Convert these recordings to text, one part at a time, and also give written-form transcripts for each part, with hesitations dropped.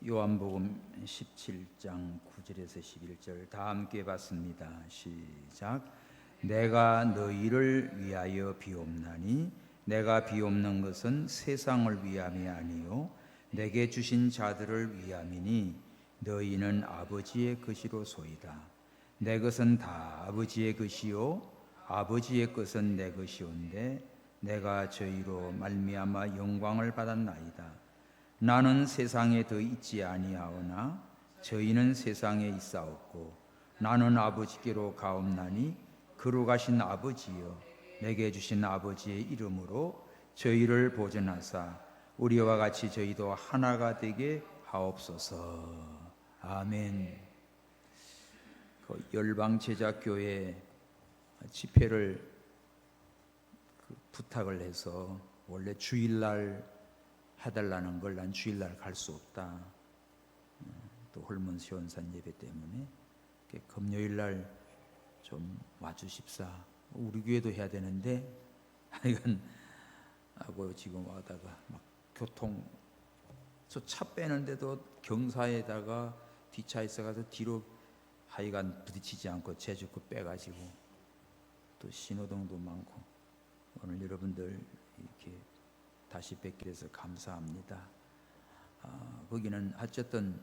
요한복음 17장 9절에서 11절 다 함께 봤습니다. 시작. 내가 너희를 위하여 비옵나니 내가 비옵는 것은 세상을 위함이 아니요 내게 주신 자들을 위함이니 너희는 아버지의 것이로소이다. 내 것은 다 아버지의 것이요 아버지의 것은 내 것이온데 내가 저희로 말미암아 영광을 받았나이다. 나는 세상에 더 있지 아니하오나 저희는 세상에 있사옵고 나는 아버지께로 가옵나니 그로 가신 아버지여 내게 주신 아버지의 이름으로 저희를 보존하사 우리와 같이 저희도 하나가 되게 하옵소서. 아멘. 그 열방제자교회 집회를 부탁을 해서 원래 주일날 해달라는 걸 난 주일날 갈 수 없다. 또 홀문 시원산 예배 때문에 금요일날 좀 와주십사. 우리 교회도 해야 되는데 하여간 하고 지금 와다가 막 교통 저 차 빼는데도 경사에다가 뒷차 있어가서 뒤로 하여간 부딪히지 않고 제주고 빼가지고 또 신호등도 많고 오늘 여러분들 이렇게 다시 뵙게 돼서 감사합니다. 거기는 어쨌든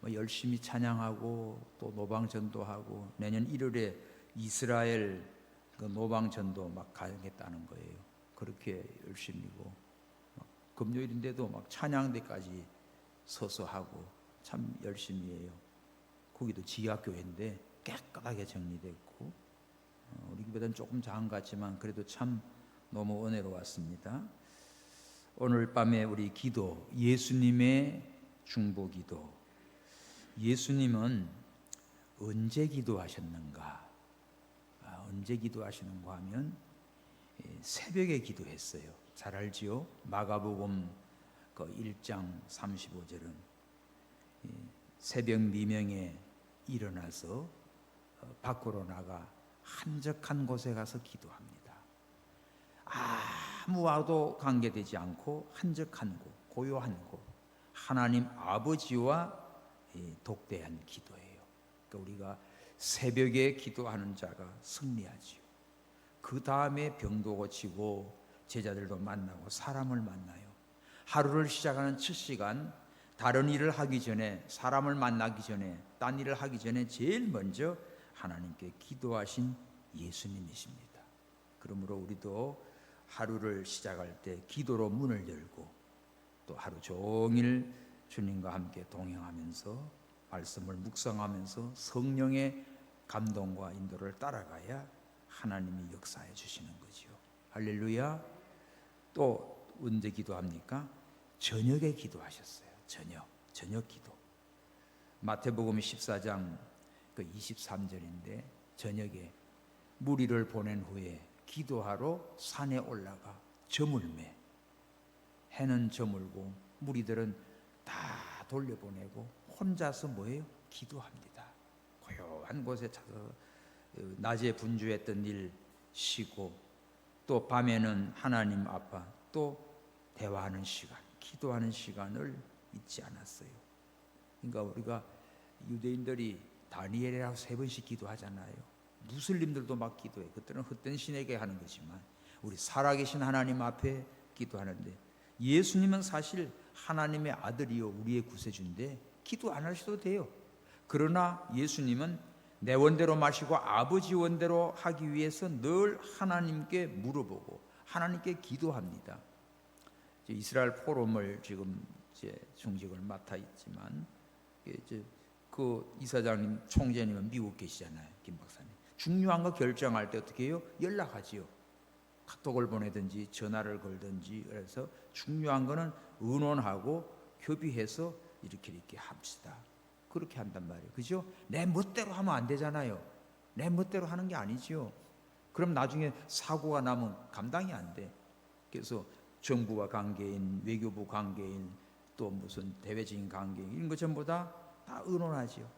뭐 열심히 찬양하고 또 노방전도하고 내년 1월에 이스라엘 그 노방전도 막 가겠다는 거예요. 그렇게 열심히고 금요일인데도 막 찬양대까지 서서 하고 참 열심히 해요. 거기도 지하교회인데 깨끗하게 정리됐고 우리 교회는 조금 작은 것 같지만 그래도 참 너무 은혜로웠습니다. 오늘 밤에 우리 기도, 예수님의 중보기도. 예수님은 언제 기도하셨는가? 언제 기도하시는가 하면 새벽에 기도했어요. 잘 알지요? 마가복음 1장 35절은 새벽 미명에 일어나서 밖으로 나가 한적한 곳에 가서 기도합니다. 아무와도 관계되지 않고 한적한 곳, 고요한 곳, 하나님 아버지와 독대한 기도예요. 그러니까 우리가 새벽에 기도하는 자가 승리하지요. 그 다음에 병도 고치고 제자들도 만나고 사람을 만나요. 하루를 시작하는 첫 시간, 다른 일을 하기 전에, 사람을 만나기 전에, 딴 일을 하기 전에 제일 먼저 하나님께 기도하신 예수님이십니다. 그러므로 우리도 하루를 시작할 때 기도로 문을 열고 또 하루 종일 주님과 함께 동행하면서 말씀을 묵상하면서 성령의 감동과 인도를 따라가야 하나님이 역사해 주시는 거죠. 할렐루야. 또 언제 기도합니까? 저녁에 기도하셨어요. 저녁 기도. 마태복음 14장 23절인데 저녁에 무리를 보낸 후에 기도하러 산에 올라가 점을 매. 해는 저물고 무리들은 다 돌려보내고 혼자서 뭐예요? 기도합니다. 고요한 곳에 찾아서 낮에 분주했던 일 쉬고 또 밤에는 하나님 앞에 또 대화하는 시간, 기도하는 시간을 잊지 않았어요. 그러니까 우리가 유대인들이 다니엘이라고 3번씩 기도하잖아요. 무슬림들도 막 기도해. 그때는 헛된 신에게 하는 거지만 우리 살아계신 하나님 앞에 기도하는데 예수님은 사실 하나님의 아들이요 우리의 구세주인데 기도 안 하셔도 돼요. 그러나 예수님은 내 원대로 마시고 아버지 원대로 하기 위해서 늘 하나님께 물어보고 하나님께 기도합니다. 이스라엘 포럼을 지금 이제 중직을 맡아 있지만 그 이사장님 총재님은 미국 계시잖아요. 김 박사님. 중요한 거 결정할 때 어떻게 해요? 연락하지요. 카톡을 보내든지 전화를 걸든지. 그래서 중요한 거는 의논하고 협의해서 이렇게 합시다. 그렇게 한단 말이에요. 그죠? 내 멋대로 하면 안 되잖아요. 내 멋대로 하는 게 아니지요. 그럼 나중에 사고가 나면 감당이 안 돼. 그래서 정부와 관계인, 외교부 관계인, 또 무슨 대외적인 관계인 이런 것 전부 다 의논하지요.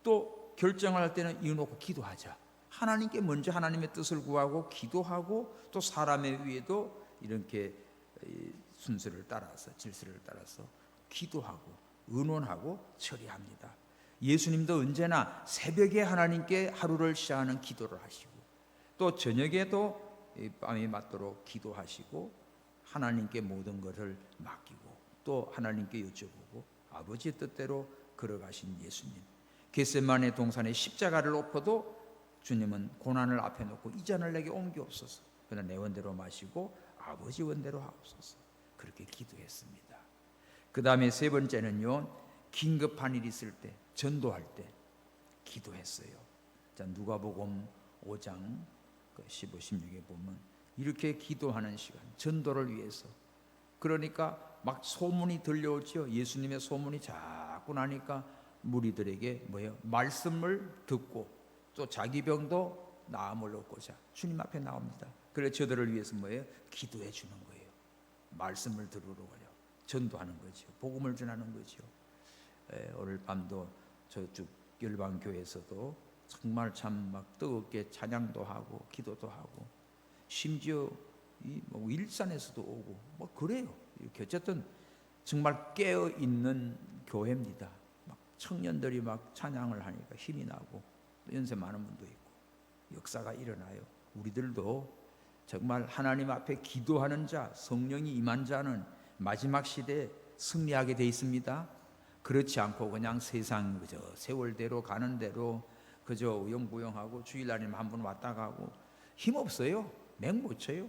또 결정할 때는 이어놓고 기도하자. 하나님께 먼저 하나님의 뜻을 구하고 기도하고 또 사람의 위에도 이렇게 순서를 따라서 질서를 따라서 기도하고 의논하고 처리합니다. 예수님도 언제나 새벽에 하나님께 하루를 시작하는 기도를 하시고 또 저녁에도 밤이 맞도록 기도하시고 하나님께 모든 것을 맡기고 또 하나님께 여쭤보고 아버지의 뜻대로 걸어가신 예수님. 겟세마네 동산에 십자가를 엎어도 주님은 고난을 앞에 놓고 이 잔을 내게 옮기옵소서. 그러나 내 원대로 마시고 아버지 원대로 하옵소서. 그렇게 기도했습니다. 그 다음에 세 번째는요, 긴급한 일이 있을 때, 전도할 때 기도했어요. 자, 누가복음 5장 15, 16에 보면 이렇게 기도하는 시간, 전도를 위해서. 그러니까 막 소문이 들려오죠. 예수님의 소문이 자꾸 나니까 무리들에게 뭐예요? 말씀을 듣고 또 자기 병도 나음을 얻고자 주님 앞에 나옵니다. 그래서 저들을 위해서 뭐예요? 기도해 주는 거예요. 말씀을 들으러 가요. 전도하는 거죠. 복음을 전하는 거죠. 오늘 밤도 저쪽 열방교회에서도 정말 참 막 뜨겁게 찬양도 하고 기도도 하고 심지어 뭐 일산에서도 오고 뭐 그래요. 이렇게 어쨌든 정말 깨어 있는 교회입니다. 막 청년들이 막 찬양을 하니까 힘이 나고 또 연세 많은 분도 있고 역사가 일어나요. 우리들도 정말 하나님 앞에 기도하는 자, 성령이 임한 자는 마지막 시대에 승리하게 돼 있습니다. 그렇지 않고 그냥 세상 그저 세월대로 가는 대로 그저 우영부영하고 주일날이면 한 번 왔다 가고 힘없어요. 맹못 쳐요.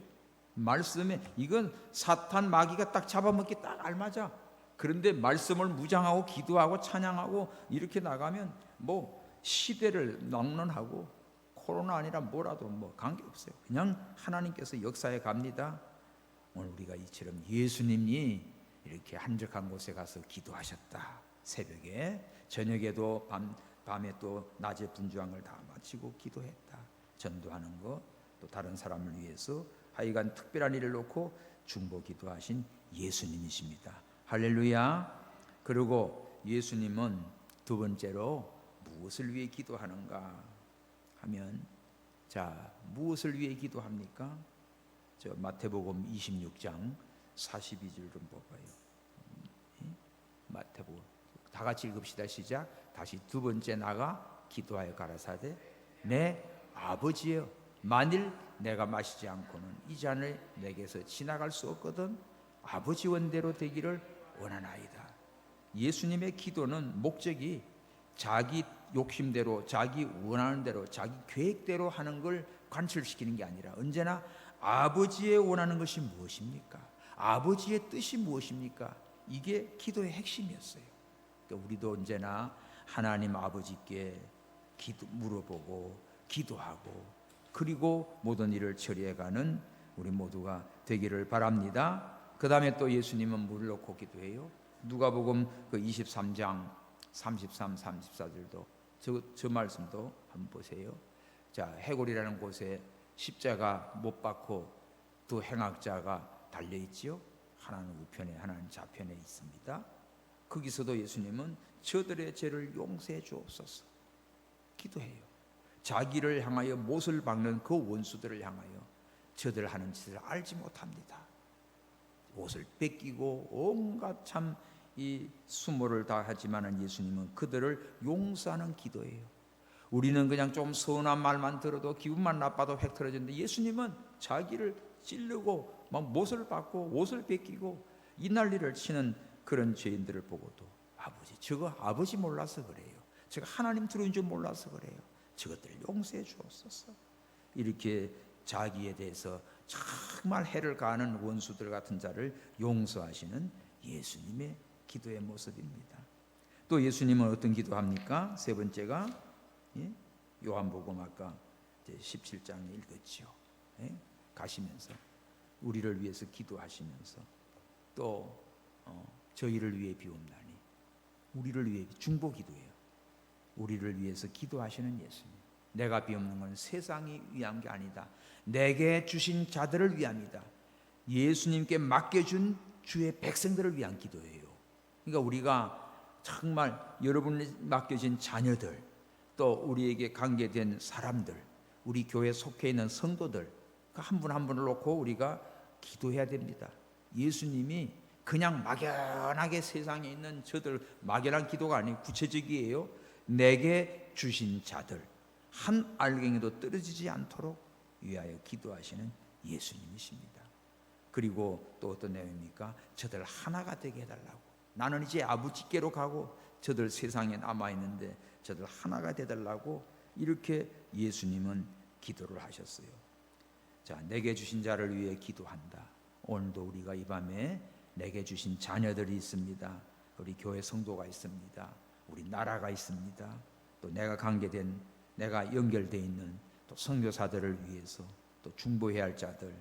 말씀에 이건 사탄 마귀가 딱 잡아먹기 딱 알맞아. 그런데 말씀을 무장하고 기도하고 찬양하고 이렇게 나가면 뭐 시대를 막론하고 코로나 아니라 뭐라도 뭐 관계없어요. 그냥 하나님께서 역사에 갑니다. 오늘 우리가 이처럼 예수님이 이렇게 한적한 곳에 가서 기도하셨다. 새벽에 저녁에도 밤에 또 낮에 분주한 걸 다 마치고 기도했다. 전도하는 거 또 다른 사람을 위해서 하여간 특별한 일을 놓고 중보 기도하신 예수님이십니다. 할렐루야. 그리고 예수님은 두 번째로 무엇을 위해 기도하는가 하면 자 무엇을 위해 기도합니까? 저 마태복음 26장 42절 좀 볼까요? 마태복음 다 같이 읽읍시다. 시작. 다시 두 번째 나가 기도하여 가라사대 내 아버지여 만일 내가 마시지 않고는 이 잔을 내게서 지나갈 수 없거든 아버지 원대로 되기를 원하나이다. 예수님의 기도는 목적이 자기 욕심대로 자기 원하는 대로 자기 계획대로 하는 걸 관철시키는 게 아니라 언제나 아버지의 원하는 것이 무엇입니까? 아버지의 뜻이 무엇입니까? 이게 기도의 핵심이었어요. 그러니까 우리도 언제나 하나님 아버지께 물어보고 기도하고 그리고 모든 일을 처리해가는 우리 모두가 되기를 바랍니다. 그 다음에 또 예수님은 물 놓고 기도해요. 누가복음 그 23장 33, 34절도 저 말씀도 한번 보세요. 자, 해골이라는 곳에 십자가 못 박고 두 행악자가 달려 있지요. 하나는 우편에 하나는 좌편에 있습니다. 거기서도 예수님은 저들의 죄를 용서해 주옵소서 기도해요. 자기를 향하여 못을 박는 그 원수들을 향하여 저들 하는 짓을 알지 못합니다. 옷을 뺏기고 온갖 참 이 수모를 다 하지만은 예수님은 그들을 용서하는 기도예요. 우리는 그냥 좀 서운한 말만 들어도 기분만 나빠도 획 틀어지는데 예수님은 자기를 찌르고 막 못을 박고 옷을 뺏기고 이 난리를 치는 그런 죄인들을 보고도 아버지 저거 아버지 몰라서 그래요. 제가 하나님 들어온 줄 몰라서 그래요. 저것들을 용서해 주옵소서. 이렇게 자기에 대해서 정말 해를 가하는 원수들 같은 자를 용서하시는 예수님의 기도의 모습입니다. 또 예수님은 어떤 기도합니까? 세 번째가 요한복음 아까 17장에 읽었죠. 가시면서 우리를 위해서 기도하시면서 또 저희를 위해 비옵나니 우리를 위해 중보 기도예요. 우리를 위해서 기도하시는 예수님. 내가 비옵는 건 세상이 위한 게 아니다. 내게 주신 자들을 위함이다. 예수님께 맡겨준 주의 백성들을 위한 기도예요. 그러니까 우리가 정말 여러분이 맡겨진 자녀들 또 우리에게 관계된 사람들 우리 교회에 속해 있는 성도들 한 분 한 분을 놓고 우리가 기도해야 됩니다. 예수님이 그냥 막연하게 세상에 있는 저들 막연한 기도가 아니고 구체적이에요. 내게 주신 자들 한 알갱이도 떨어지지 않도록 위하여 기도하시는 예수님이십니다. 그리고 또 어떤 내용입니까? 저들 하나가 되게 해달라고. 나는 이제 아버지께로 가고 저들 세상에 남아있는데 저들 하나가 되달라고 이렇게 예수님은 기도를 하셨어요. 자, 내게 주신 자를 위해 기도한다. 오늘도 우리가 이 밤에 내게 주신 자녀들이 있습니다. 우리 교회 성도가 있습니다. 우리 나라가 있습니다. 또 내가 관계된, 내가 연결되어 있는 또 선교사들을 위해서 또 중보해야 할 자들,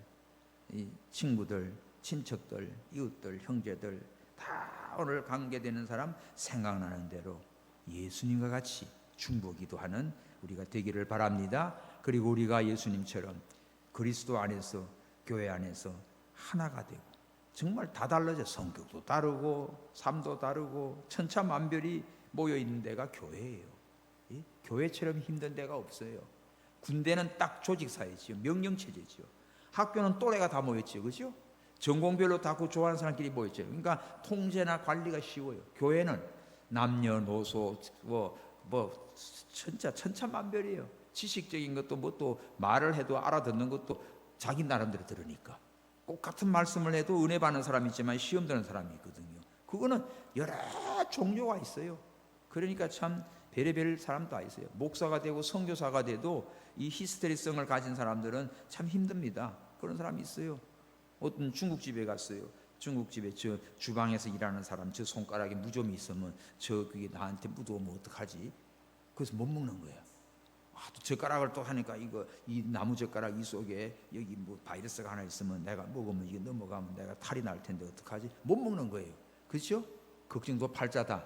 이 친구들, 친척들, 이웃들, 형제들 다 오늘 관계되는 사람 생각나는 대로 예수님과 같이 중보기도하는 우리가 되기를 바랍니다. 그리고 우리가 예수님처럼 그리스도 안에서, 교회 안에서 하나가 되고, 정말 다 달라져. 성격도 다르고 삶도 다르고 천차만별이 모여있는 데가 교회예요. 교회처럼 힘든 데가 없어요. 군대는 딱 조직사회지요, 명령체제지요. 학교는 또래가 다 모였죠, 그죠? 전공별로 다 그 좋아하는 사람끼리 모였죠. 그러니까 통제나 관리가 쉬워요. 교회는 남녀노소 천차만별이에요. 지식적인 것도 뭐 또 말을 해도 알아듣는 것도 자기 나름대로 들으니까. 꼭 같은 말씀을 해도 은혜 받는 사람이 있지만 시험 드는 사람이 있거든요. 그거는 여러 종류가 있어요. 그러니까 참 별의별 사람 다 있어요. 목사가 되고 선교사가 돼도 이 히스테리성을 가진 사람들은 참 힘듭니다. 그런 사람이 있어요. 어떤 중국집에 갔어요. 중국집에 저 주방에서 일하는 사람, 저 손가락에 무좀이 있으면 그게 나한테 묻어오면 어떡하지? 그래서 못 먹는 거야. 또 젓가락을 또 하니까 이 나무 젓가락 이 속에 여기 뭐 바이러스가 하나 있으면 내가 먹으면 이게 넘어가면 내가 탈이 날 텐데 어떡하지? 못 먹는 거예요. 그렇죠? 걱정도 팔자다.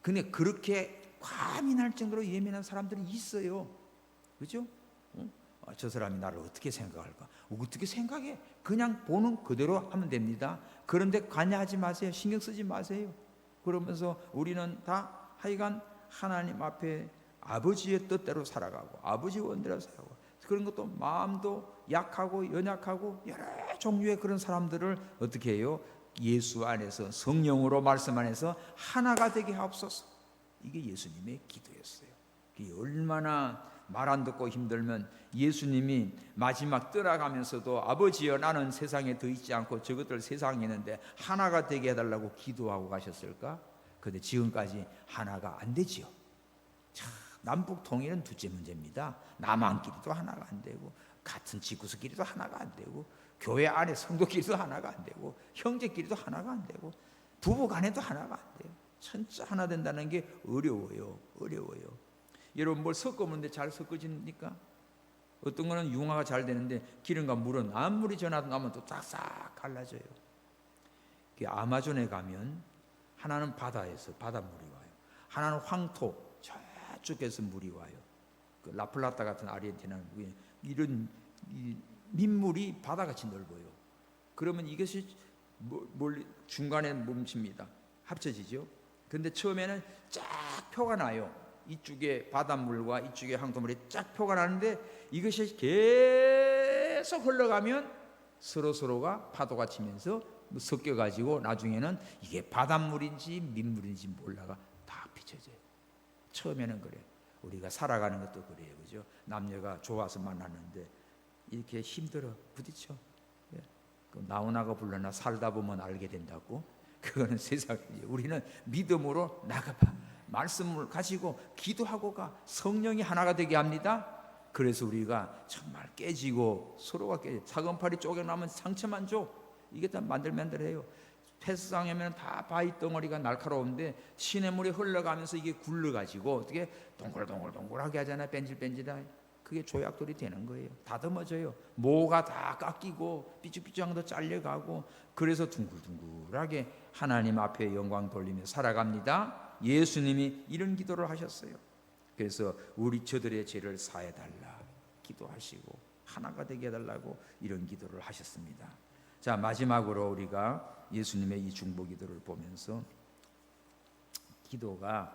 근데 그렇게 과민할 정도로 예민한 사람들이 있어요. 그렇죠? 저 사람이 나를 어떻게 생각할까? 어떻게 생각해? 그냥 보는 그대로 하면 됩니다. 그런데 관여하지 마세요. 신경 쓰지 마세요. 그러면서 우리는 다 하여간 하나님 앞에 아버지의 뜻대로 살아가고 아버지 원대로 살아가고, 그런 것도 마음도 약하고 연약하고 여러 종류의 그런 사람들을 어떻게 해요? 예수 안에서, 성령으로 말씀 안에서 하나가 되게 하옵소서. 이게 예수님의 기도였어요. 이게 얼마나 말 안 듣고 힘들면 예수님이 마지막 떠나가면서도 아버지여 나는 세상에 더 있지 않고 저것들 세상에 있는데 하나가 되게 해달라고 기도하고 가셨을까? 그런데 지금까지 하나가 안 되지요. 참, 남북 통일은 둘째 문제입니다. 남한끼리도 하나가 안 되고 같은 지구석끼리도 하나가 안 되고 교회 안에 성도끼리도 하나가 안 되고 형제끼리도 하나가 안 되고 부부간에도 하나가 안 돼요. 진짜 하나 된다는 게 어려워요. 여러분 뭘 섞어보는데 잘 섞어집니까? 어떤 거는 융화가 잘 되는데 기름과 물은 아무리 전화도 나면 또 싹싹 갈라져요. 아마존에 가면 하나는 바다에서 바닷물이 와요. 하나는 황토 저쪽에서 물이 와요. 그 라플라타 같은 아르헨티나는 이런 민물이 바다같이 넓어요. 그러면 이것이 중간에 멈춥니다. 합쳐지죠. 근데 처음에는 쫙 표가 나요. 이쪽에 바닷물과 이쪽에 황토물이 쫙 표가 나는데 이것이 계속 흘러가면 서로가 파도가 치면서 섞여가지고 나중에는 이게 바닷물인지 민물인지 몰라가 다 비춰져요. 처음에는 그래요. 우리가 살아가는 것도 그래요. 그죠? 남녀가 좋아서 만났는데 이렇게 힘들어 부딪혀. 나오나가 불러나 살다 보면 알게 된다고. 그거는 세상이지. 우리는 믿음으로 나가봐. 말씀을 가지고 기도하고 가. 성령이 하나가 되게 합니다. 그래서 우리가 정말 깨지고 서로가 깨져. 사건팔이 쪼개나면 상처만 줘. 이게 다 만들만들해요. 세상에는 다 바위 덩어리가 날카로운데 시냇물이 흘러가면서 이게 굴러가지고 어떻게 동글동글동글하게 하잖아요. 뺀질뺀질하게. 그게 조약돌이 되는 거예요. 다듬어져요. 모가 다 깎이고 삐죽삐죽한 것도 잘려가고, 그래서 둥글둥글하게 하나님 앞에 영광 돌리며 살아갑니다. 예수님이 이런 기도를 하셨어요. 그래서 저들의 죄를 사해달라 기도하시고 하나가 되게 해달라고 이런 기도를 하셨습니다. 자, 마지막으로 우리가 예수님의 이 중보 기도를 보면서 기도가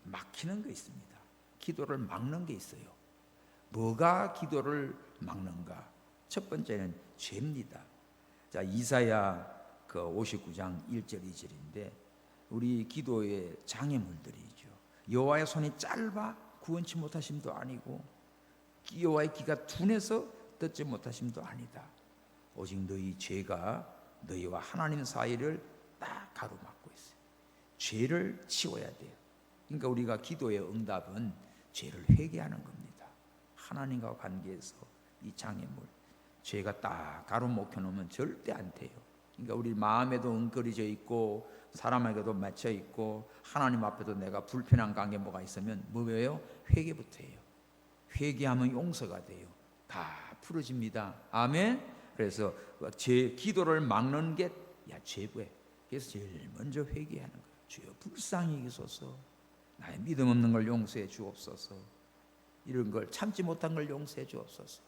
막히는 게 있습니다. 기도를 막는 게 있어요. 뭐가 기도를 막는가? 첫 번째는 죄입니다. 자, 이사야 그 59장 1절 2절인데 우리 기도의 장애물들이죠. 여호와의 손이 짧아 구원치 못하심도 아니고 여호와의 귀가 둔해서 듣지 못하심도 아니다. 오직 너희 죄가 너희와 하나님 사이를 딱 가로막고 있어요. 죄를 치워야 돼요. 그러니까 우리가 기도의 응답은 죄를 회개하는 겁니다. 하나님과 관계에서 이 장애물, 죄가 딱 가로막혀 놓으면 절대 안 돼요. 그러니까 우리 마음에도 엉거리져 있고 사람에게도 맺혀 있고 하나님 앞에도 내가 불편한 관계 뭐가 있으면 뭐예요? 회개부터 해요. 회개하면 용서가 돼요. 다 풀어집니다. 아멘. 그래서 제 기도를 막는 게 죄고에. 그래서 제일 먼저 회개하는 거예요. 주여 불쌍히 여기소서. 나의 믿음 없는 걸 용서해 주옵소서. 이런 걸 참지 못한 걸 용서해 주옵소서.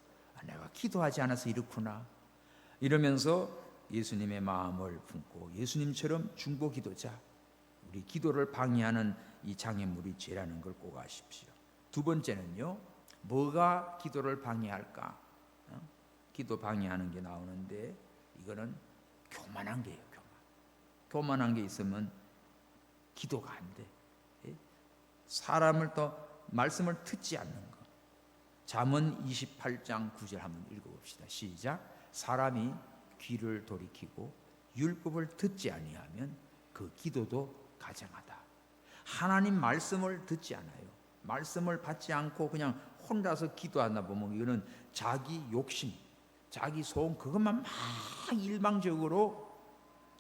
내가 기도하지 않아서 이렇구나. 이러면서 예수님의 마음을 품고 예수님처럼 중보 기도자, 우리 기도를 방해하는 이 장애물이 죄라는 걸 꼭 아십시오. 두 번째는요, 뭐가 기도를 방해할까? 기도 방해하는 게 나오는데 이거는 교만한 게예요. 교만한 게 있으면 기도가 안 돼. 사람을 더 말씀을 듣지 않는 거. 잠언 28장 9절 한번 읽어봅시다. 시작. 사람이 귀를 돌이키고 율법을 듣지 아니하면 그 기도도 가장하다. 하나님 말씀을 듣지 않아요. 말씀을 받지 않고 그냥 혼자서 기도하다 보면 이거는 자기 욕심, 자기 소원 그것만 막 일방적으로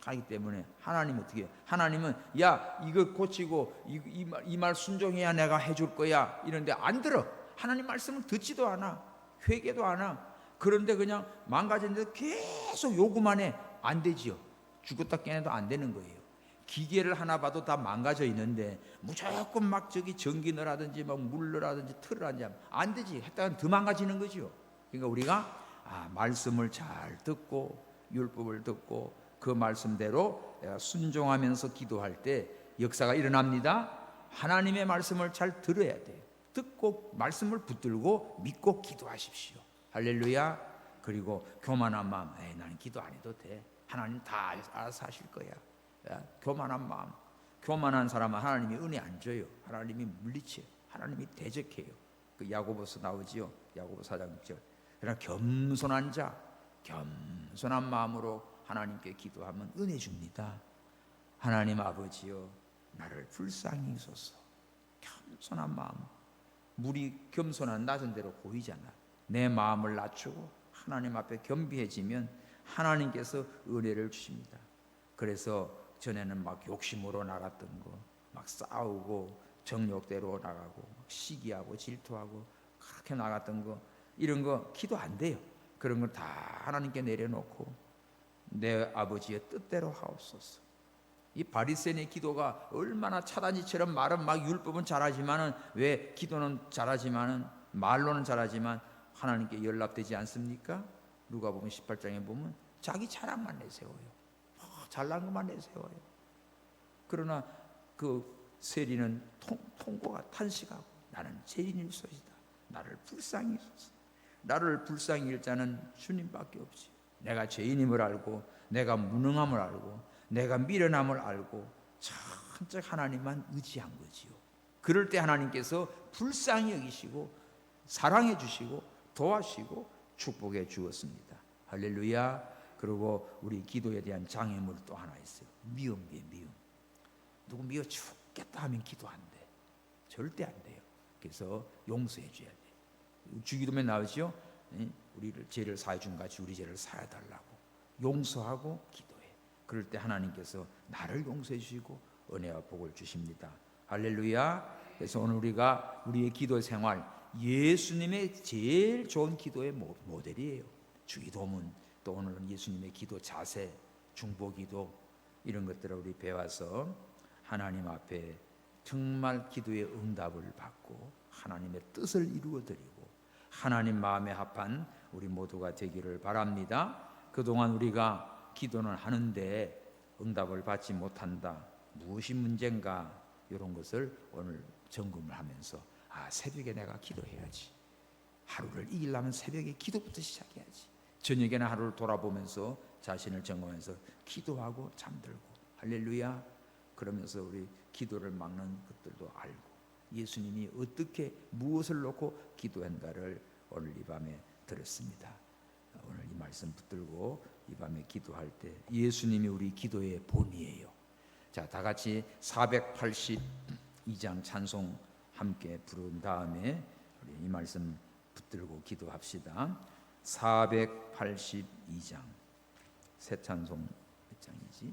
가기 때문에 하나님 어떻게 해요? 하나님은 야 이거 고치고 이 말 순종해야 내가 해줄 거야 이런데 안 들어. 하나님 말씀을 듣지도 않아. 회개도 안 하. 그런데 그냥 망가졌는데 계속 요구만 해. 안 되지요. 죽었다 깨어나도 안 되는 거예요. 기계를 하나 봐도 다 망가져 있는데 무조건 막 저기 전기 넣으라든지 막 물 넣으라든지 틀으라든지 안 되지. 했다간 더 망가지는 거죠. 그러니까 우리가 말씀을 잘 듣고 율법을 듣고 그 말씀대로 순종하면서 기도할 때 역사가 일어납니다. 하나님의 말씀을 잘 들어야 돼요. 듣고 말씀을 붙들고 믿고 기도하십시오. 할렐루야. 그리고 교만한 마음, 나는 기도 안 해도 돼. 하나님 다 알아서 하실 거야. 교만한 마음, 교만한 사람은 하나님이 은혜 안 줘요. 하나님이 물리쳐요. 하나님이 대적해요. 그 야고보서 나오지요. 야고보 4장 6절. 그러나 겸손한 자, 겸손한 마음으로 하나님께 기도하면 은혜 줍니다. 하나님 아버지여, 나를 불쌍히 여기소서. 겸손한 마음. 물이 겸손한 낮은 대로 보이잖아. 내 마음을 낮추고 하나님 앞에 겸비해지면 하나님께서 은혜를 주십니다. 그래서 전에는 막 욕심으로 나갔던 거, 막 싸우고 정욕대로 나가고 시기하고 질투하고 그렇게 나갔던 거, 이런 거 기도 안 돼요. 그런 걸 다 하나님께 내려놓고 내 아버지의 뜻대로 하옵소서. 이 바리새인의 기도가 얼마나 차단지처럼 말은 막 율법은 잘하지만은 왜 기도는 잘하지만은 말로는 잘하지만 하나님께 연락되지 않습니까? 누가복음 18장에 보면 자기 자랑만 내세워요. 잘난 것만 내세워요. 그러나 그 세리는 통고가 탄식하고 나는 죄인일소이다. 나를 불쌍히 여기소서. 나를 불쌍히 일 자는 주님밖에 없지. 내가 죄인임을 알고 내가 무능함을 알고 내가 미련함을 알고 천적 하나님만 의지한 거지요. 그럴 때 하나님께서 불쌍히 여기시고 사랑해 주시고 도와주시고 축복해 주었습니다. 할렐루야. 그리고 우리 기도에 대한 장애물 또 하나 있어요. 미움이에요. 미움. 누구 미워 죽겠다 하면 기도 안 돼. 절대 안 돼요. 그래서 용서해 줘야 돼. 주기도문에 나오죠. 우리를 죄를 사해 준 같이 우리 죄를 사해 달라고 용서하고 기도해. 그럴 때 하나님께서 나를 용서해 주시고 은혜와 복을 주십니다. 할렐루야. 그래서 오늘 우리가 우리의 기도 생활, 예수님의 제일 좋은 기도의 모델이에요. 주기도문, 또 오늘은 예수님의 기도 자세, 중보기도, 이런 것들을 우리 배워서 하나님 앞에 정말 기도의 응답을 받고 하나님의 뜻을 이루어드리고 하나님 마음에 합한 우리 모두가 되기를 바랍니다. 그동안 우리가 기도는 하는데 응답을 받지 못한다. 무엇이 문제인가? 이런 것을 오늘 점검을 하면서 새벽에 내가 기도해야지. 하루를 이기려면 새벽에 기도부터 시작해야지. 저녁에는 하루를 돌아보면서 자신을 점검해서 기도하고 잠들고, 할렐루야. 그러면서 우리 기도를 막는 것들도 알고, 예수님이 어떻게 무엇을 놓고 기도한가를 오늘 이 밤에 들었습니다. 오늘 이 말씀 붙들고 이 밤에 기도할 때 예수님이 우리 기도의 본이에요. 자, 다 같이 482장 찬송 함께 부른 다음에 우리 이 말씀 붙들고 기도합시다. 482장 새 찬송 몇 장이지?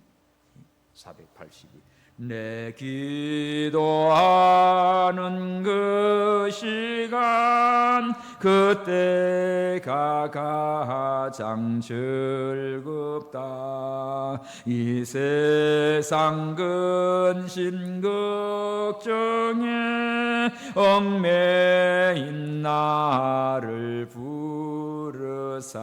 482. 내 기도하는 그 시간 그때가 가장 즐겁다. 이 세상 근심 걱정에 얽매인 나를 부르사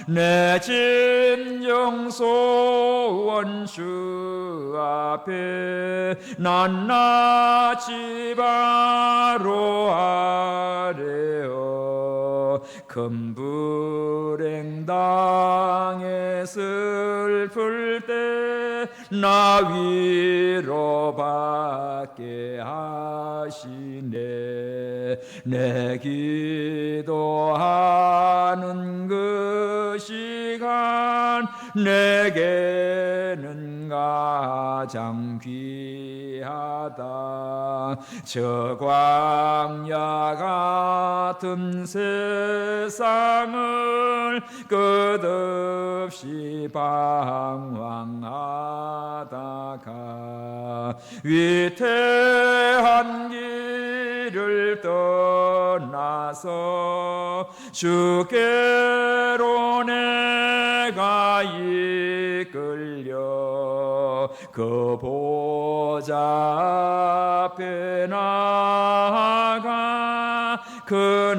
내 진정 소원 주 앞에 낱낱이 바로 아뢰어 큰 불행 당해 슬플 때 나 위로받게 하시네. 내 기도하는 그 시간 내게는 가장 귀하다. 저 광야 같은 세상을 끝없이 방황하다가 위태한 길을 떠나서 주께로 내가 이끌려 그 보좌 앞에 나아가 그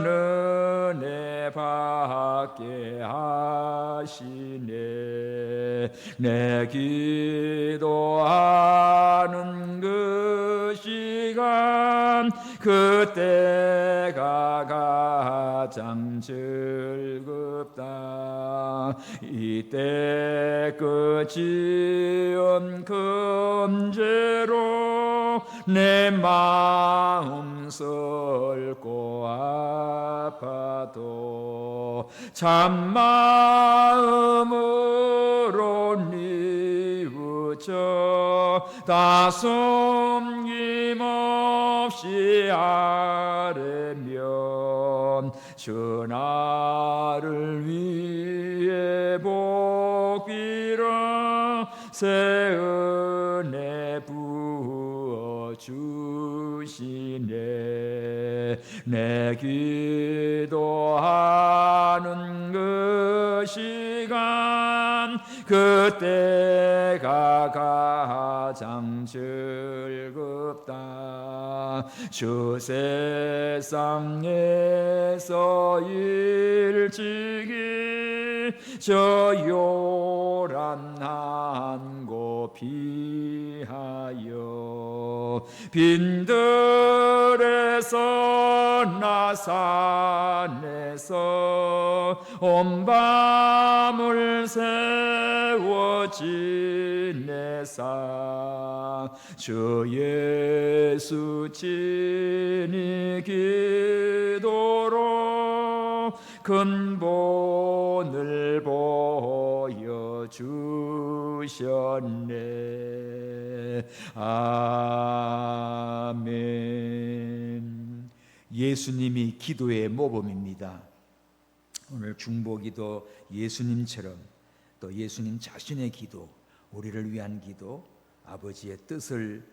은혜 받게 하시네. 내 기도하는 그 시간 그때가 가장 즐겁다. 이때 그 지은 금제로 내 마음 설고 아파도 참마음으로 뉘우쳐 다 숨김없이 아뢰면 주 나를 위해 복 빌어 새 은혜 부어 주시네. 내 기도하는 그 시간 그때가 가장 즐겁다. 주 세상에서 일찍이 저 요란한 곳 피하여 빈들에서 나 산에서 온 밤을 세워 지내사 주 예수 친히 기도로 근본을 보여주셨네. 아멘. 예수님이 기도의 모범입니다. 오늘 중보기도 예수님처럼 또 예수님 자신의 기도, 우리를 위한 기도, 아버지의 뜻을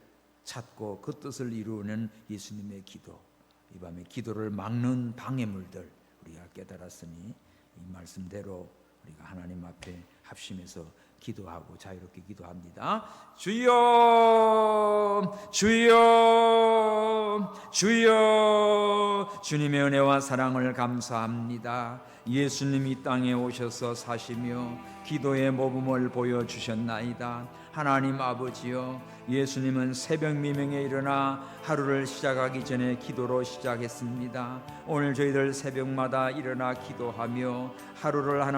찾고 그 뜻을 이루는 예수님의 기도, 이 밤에 기도를 막는 방해물들 우리가 깨달았으니 이 말씀대로 우리가 하나님 앞에 합심해서 기도하고 자유롭게 기도합니다. 주여 주여 주여, 주님의 은혜와 사랑을 감사합니다. 예수님이 이 땅에 오셔서 사시며 기도의 모범을 보여주셨나이다. 하나님 아버지여, 예수님은 새벽 미명에 일어나 하루를 시작하기 전에 기도로 시작했습니다. 오늘 저희들 새벽마다 일어나 기도하며 하루를 하나님